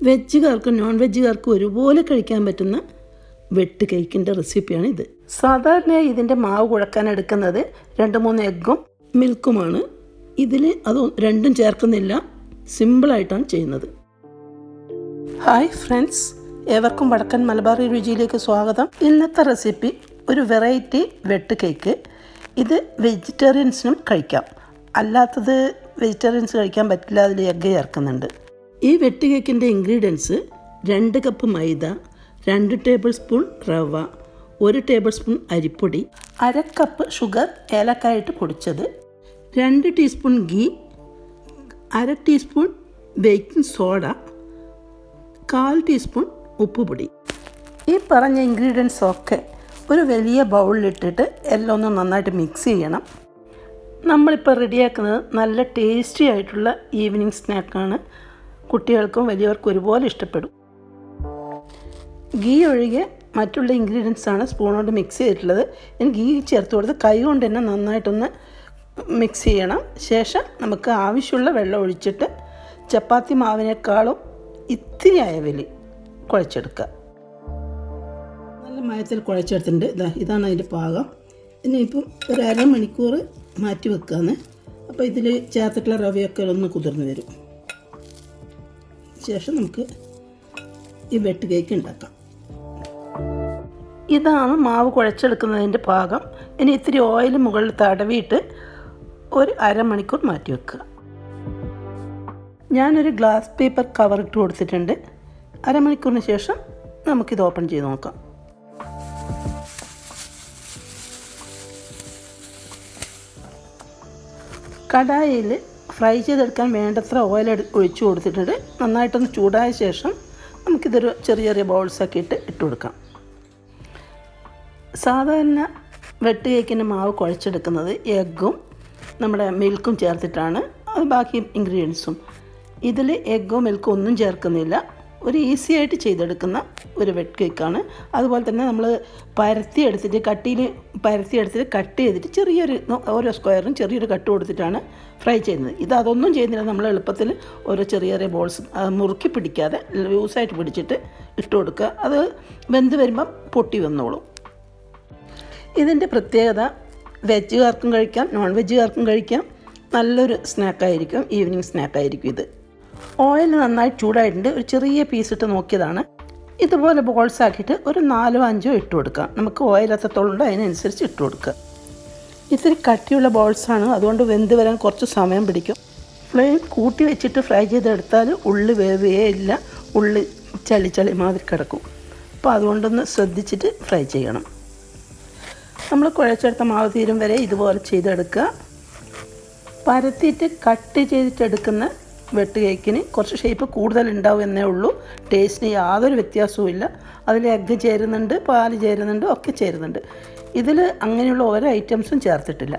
വെജുകാർക്കും non വെജുകാർക്കും ഒരുപോലെ കഴിക്കാൻ പറ്റുന്ന വെട്ട് കേക്കിൻ്റെ റെസിപ്പിയാണിത്. സാധാരണയായി ഇതിൻ്റെ മാവ് കുഴക്കാൻ എടുക്കുന്നത് 2-3 എഗ്ഗും മിൽക്കുമാണ്. ഇതിൽ അത് രണ്ടും ചേർക്കുന്നില്ല, സിമ്പിളായിട്ടാണ് ചെയ്യുന്നത്. ഹായ് ഫ്രണ്ട്സ്, ഏവർക്കും വടക്കൻ മലബാറി രുചിയിലേക്ക് സ്വാഗതം. ഇന്നത്തെ റെസിപ്പി ഒരു വെറൈറ്റി വെട്ട് കേക്ക്. ഇത് വെജിറ്റേറിയൻസിനും കഴിക്കാം, അല്ലാത്തത് വെജിറ്റേറിയൻസ് കഴിക്കാൻ പറ്റില്ല, അതിൽ എഗ്ഗ് ചേർക്കുന്നുണ്ട്. ഈ വെട്ട് കേക്കിൻ്റെ ഇൻഗ്രീഡിയൻസ് 2 കപ്പ് മൈദ, 2 ടേബിൾ സ്പൂൺ റവ, 1 ടേബിൾ സ്പൂൺ അരിപ്പൊടി, 1/2 കപ്പ് ഷുഗർ ഏലക്കായിട്ട് പൊടിച്ചത്, 2 teaspoon ghee, 1/2 teaspoon baking soda, 1/4 teaspoon ഉപ്പുപൊടി. ഈ പറഞ്ഞ ഇൻഗ്രീഡിയൻസ് ഒക്കെ ഒരു വലിയ ബൗളിലിട്ടിട്ട് എല്ലാം ഒന്ന് നന്നായിട്ട് മിക്സ് ചെയ്യണം. നമ്മളിപ്പോൾ റെഡിയാക്കുന്നത് നല്ല ടേസ്റ്റി ആയിട്ടുള്ള ഈവനിങ് സ്നാക്കാണ്. കുട്ടികൾക്കും വലിയവർക്കും ഒരുപോലെ ഇഷ്ടപ്പെടും. ഗീ ഒഴികെ മറ്റുള്ള ഇൻഗ്രീഡിയൻസാണ് സ്പൂൺ കൊണ്ട് മിക്സ് ചെയ്തിട്ടുള്ളത്. ഇനി ഗീ ചേർത്ത് കൊടുത്ത് കൈ കൊണ്ട് തന്നെ നന്നായിട്ടൊന്ന് മിക്സ് ചെയ്യണം. ശേഷം നമുക്ക് ആവശ്യമുള്ള വെള്ളം ഒഴിച്ചിട്ട് ചപ്പാത്തി മാവിനേക്കാളും ഇത്തിരി അയവിൽ കുഴച്ചെടുക്കുക. നല്ല മയത്തിൽ കുഴച്ചെടുത്തിട്ടുണ്ട്. ഇതാണ് അതിൻ്റെ പാകം. ഇനിയിപ്പം ഒരു അരമണിക്കൂർ മാറ്റി വെക്കുകയാണ്. അപ്പോൾ ഇതിൽ ചേർത്തിട്ടുള്ള റവയൊക്കെ ഒന്ന് കുതിർന്ന് വരും. ശേഷം നമുക്ക് ഈ വെട്ട് കേക്ക് ഉണ്ടാക്കാം. ഇതാണ് മാവ് കുഴച്ചെടുക്കുന്നതിൻ്റെ പാകം. ഇനി ഇത്തിരി ഓയിൽ മുകളിൽ തടവിയിട്ട് ഒരു അരമണിക്കൂർ മാറ്റി വെക്കുക. ഞാനൊരു ഗ്ലാസ് പേപ്പർ കവർ ഇട്ട് കൊടുത്തിട്ടുണ്ട്. അരമണിക്കൂറിന് ശേഷം നമുക്കിത് ഓപ്പൺ ചെയ്ത് നോക്കാം. കടായിൽ ഫ്രൈ ചെയ്തെടുക്കാൻ വേണ്ടത്ര ഓയിൽ ഒഴിച്ചു കൊടുത്തിട്ടുണ്ട്. നന്നായിട്ടൊന്ന് ചൂടായ ശേഷം നമുക്കിതൊരു ചെറിയ ചെറിയ ബൗൾസാക്കി ഇട്ട് കൊടുക്കാം. സാധാരണ വെട്ട് കേക്കിൻ്റെ മാവ് കുഴച്ചെടുക്കുന്നത് എഗ്ഗും നമ്മുടെ മിൽക്കും ചേർത്തിട്ടാണ്. അത് ബാക്കി ഇൻഗ്രീഡിയൻസും. ഇതിൽ എഗ്ഗോ മിൽക്കോ ഒന്നും ചേർക്കുന്നില്ല. ഒരു ഈസി ആയിട്ട് ചെയ്തെടുക്കുന്ന ഒരു വെട്ട് കേക്കാണ്. അതുപോലെ തന്നെ നമ്മൾ പരത്തിയെടുത്തിട്ട് കട്ട് ചെയ്തിട്ട് ചെറിയൊരു ഓരോ സ്ക്വയറും ചെറിയൊരു കട്ട് കൊടുത്തിട്ടാണ് ഫ്രൈ ചെയ്യുന്നത്. അതൊന്നും ചെയ്യുന്നില്ല. നമ്മൾ എളുപ്പത്തിൽ ഓരോ ചെറിയ ചെറിയ ബോൾസ് മുറുക്കി പിടിക്കാതെ ലൂസായിട്ട് പിടിച്ചിട്ട് ഇട്ട് കൊടുക്കുക. അത് വെന്ത് വരുമ്പം പൊട്ടി വന്നോളും. ഇതിൻ്റെ പ്രത്യേകത വെജുകാർക്കും കഴിക്കാം, നോൺ വെജുകാർക്കും കഴിക്കാം. നല്ലൊരു സ്നാക്കായിരിക്കും, ഈവനിങ് സ്നാക്കായിരിക്കും ഇത്. ഓയിൽ നന്നായി ചൂടായിട്ടുണ്ട്. ഒരു ചെറിയ പീസ് ഇട്ട് നോക്കിയതാണ്. ഇതുപോലെ ബോൾസ് ആക്കിയിട്ട് ഒരു 4-5 ഇട്ട് കൊടുക്കാം. നമുക്ക് ഓയിൽ എത്രത്തോളം അതിനനുസരിച്ച് ഇട്ട് കൊടുക്കുക. ഇത്തിരി കട്ടിയുള്ള ബോൾസാണ്, അതുകൊണ്ട് വെന്ത് വരാൻ കുറച്ച് സമയം പിടിക്കും. ഫ്ലെയിം കൂട്ടി വെച്ചിട്ട് ഫ്രൈ ചെയ്തെടുത്താൽ ഉള്ളി വേവേ ഇല്ല, ഉള്ളി ചളി മാതിരി കിടക്കും. അപ്പോൾ അതുകൊണ്ടൊന്ന് ശ്രദ്ധിച്ചിട്ട് ഫ്രൈ ചെയ്യണം. നമ്മൾ കുഴച്ചെടുത്ത മാവ് തീരും വരെ ഇതുപോലെ ചെയ്തെടുക്കുക. പരത്തിയിട്ട് കട്ട് ചെയ്തിട്ടെടുക്കുന്ന വെട്ട് കേക്കിന് കുറച്ച് ഷേപ്പ് കൂടുതലുണ്ടാവും എന്നേ ഉള്ളൂ. ടേസ്റ്റിന് യാതൊരു വ്യത്യാസവും ഇല്ല. അതിൽ എഗ്ഗ് ചേരുന്നുണ്ട്, പാല് ചേരുന്നുണ്ട്, ഒക്കെ ചേരുന്നുണ്ട്. ഇതിൽ അങ്ങനെയുള്ള ഓരോ ഐറ്റംസും ചേർത്തിട്ടില്ല.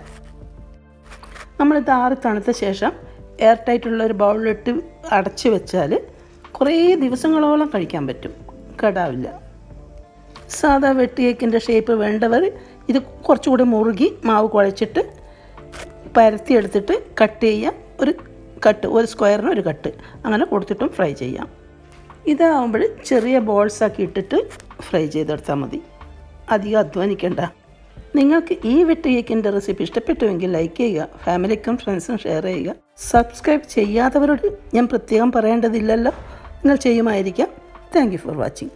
നമ്മളിത് ആറി തണുത്ത ശേഷം എയർ ടൈറ്റുള്ള ഒരു ബൗളിലിട്ട് അടച്ച് വെച്ചാൽ കുറേ ദിവസങ്ങളോളം കഴിക്കാൻ പറ്റും, കേടാവില്ല. സാധാ വെട്ട് കേക്കിൻ്റെ ഷേപ്പ് വേണ്ടവർ ഇത് കുറച്ചുകൂടി മുറുകി മാവ് കുഴച്ചിട്ട് പരത്തിയെടുത്തിട്ട് കട്ട് ചെയ്യുക. ഒരു സ്ക്വയറിന് ഒരു കട്ട് അങ്ങനെ കൊടുത്തിട്ടും ഫ്രൈ ചെയ്യാം. ഇതാവുമ്പോൾ ചെറിയ ബോൾസാക്കി ഇട്ടിട്ട് ഫ്രൈ ചെയ്തെടുത്താൽ മതി, അധികം അധ്വാനിക്കേണ്ട. നിങ്ങൾക്ക് ഈ വെട്ട് കേക്കിൻ്റെ റെസിപ്പി ഇഷ്ടപ്പെട്ടുവെങ്കിൽ ലൈക്ക് ചെയ്യുക, ഫാമിലിക്കും ഫ്രണ്ട്സിനും ഷെയർ ചെയ്യുക. സബ്സ്ക്രൈബ് ചെയ്യാത്തവരോട് ഞാൻ പ്രത്യേകം പറയേണ്ടതില്ലല്ലോ, നിങ്ങൾ ചെയ്യുമായിരിക്കാം. Thank you for watching.